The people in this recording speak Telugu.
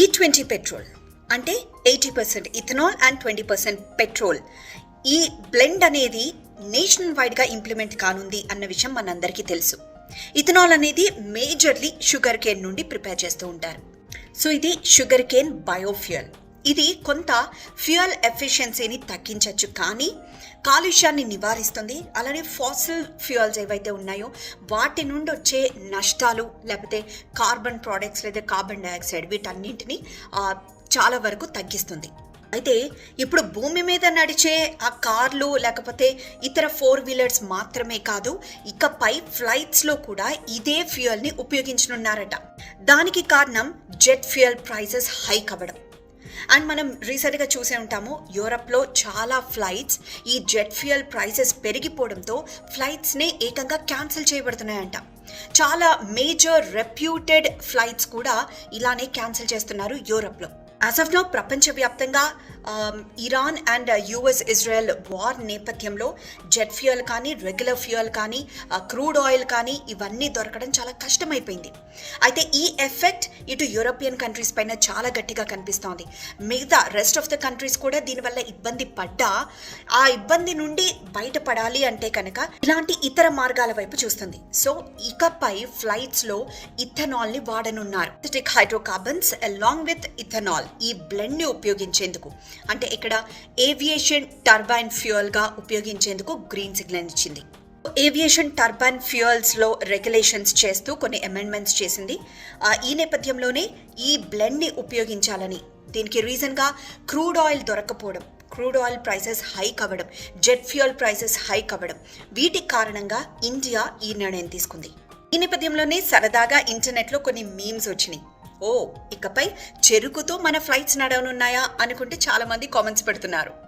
E20 పెట్రోల్ అంటే 80% ఇథనాల్ అండ్ 20% పెట్రోల్. ఈ బ్లెండ్ అనేది నేషనల్ వైడ్గా ఇంప్లిమెంట్ కానుంది అన్న విషయం మనందరికీ తెలుసు. ఇథనాల్ అనేది మేజర్లీ షుగర్ కేన్ నుండి ప్రిపేర్ చేస్తూ ఉంటారు. సో ఇది షుగర్ కేన్ బయోఫ్యూయల్. ఇది కొంత ఫ్యూయల్ ఎఫిషియన్సీని తగ్గించవచ్చు, కానీ కాలుష్యాన్ని నివారిస్తుంది. అలానే ఫాసిల్ ఫ్యూయల్స్ ఏవైతే ఉన్నాయో వాటి నుండి వచ్చే నష్టాలు, లేకపోతే కార్బన్ ప్రోడక్ట్స్ లేదా కార్బన్ డైఆక్సైడ్, వీటన్నింటినీ చాలా వరకు తగ్గిస్తుంది. అయితే ఇప్పుడు భూమి మీద నడిచే ఆ కార్లు లేకపోతే ఇతర 4 వీలర్స్ మాత్రమే కాదు, ఇకపై ఫ్లైట్స్లో కూడా ఇదే ఫ్యూయల్ని ఉపయోగించనున్నారట. దానికి కారణం జెట్ ఫ్యూయల్ ప్రైసెస్ హైక్ అవ్వడం. అండ్ మనం రీసెంట్గా చూసే ఉంటాము, యూరప్లో చాలా ఫ్లైట్స్ ఈ జెట్ ఫ్యూయల్ ప్రైసెస్ పెరిగిపోవడంతో ఫ్లైట్స్నే ఏకంగా క్యాన్సిల్ చేయబడుతున్నాయంట. చాలా మేజర్ రెప్యూటెడ్ ఫ్లైట్స్ కూడా ఇలానే క్యాన్సిల్ చేస్తున్నారు యూరప్లో. యాజ్ ఆఫ్ నౌ ప్రపంచవ్యాప్తంగా Iran and US Israel war నేపథ్యంలో జెట్ ఫ్యూయల్ కానీ, రెగ్యులర్ ఫ్యూయల్ కానీ, క్రూడ్ ఆయిల్ కానీ ఇవన్నీ దొరకడం చాలా కష్టమైపోయింది. అయితే ఈ ఎఫెక్ట్ ఇటు యూరోపియన్ కంట్రీస్ పైన చాలా గట్టిగా కనిపిస్తోంది. మిగతా రెస్ట్ ఆఫ్ ద కంట్రీస్ కూడా దీనివల్ల ఇబ్బంది పడ్డా ఆ ఇబ్బంది నుండి బయటపడాలి అంటే కనుక ఇలాంటి ఇతర మార్గాల వైపు చూస్తుంది. సో ఇకపై ఫ్లైట్స్లో ఇథనాల్ని వాడనున్నారు. Synthetic hydrocarbons along with ethanol ఈ బ్లెండ్ని ఉపయోగించేందుకు, అంటే ఇక్కడ ఏవియేషన్ టర్బైన్ ఫ్యూయల్గా ఉపయోగించేందుకు గ్రీన్ సిగ్నల్ ఇచ్చింది. ఏవియేషన్ టర్బైన్ ఫ్యూయల్స్లో రెగ్యులేషన్స్ చేస్తూ కొన్ని అమెండ్మెంట్స్ చేసింది. ఈ నేపథ్యంలోనే ఈ బ్లెండ్ని ఉపయోగించాలని, దీనికి రీజన్గా క్రూడ్ ఆయిల్ దొరకపోవడం, క్రూడ్ ఆయిల్ ప్రైసెస్ హైక్ అవ్వడం, జెట్ ఫ్యూయల్ ప్రైసెస్ హైక్ అవ్వడం, వీటి కారణంగా ఇండియా ఈ నిర్ణయం తీసుకుంది. ఈ నేపథ్యంలోనే సరదాగా ఇంటర్నెట్లో కొన్ని మీమ్స్ వచ్చినాయి. ఇకపై చెరుకుతో మన ఫ్లైట్స్ నడవనున్నాయా అనుకుంటే చాలా మంది కామెంట్స్ పెడుతున్నారు.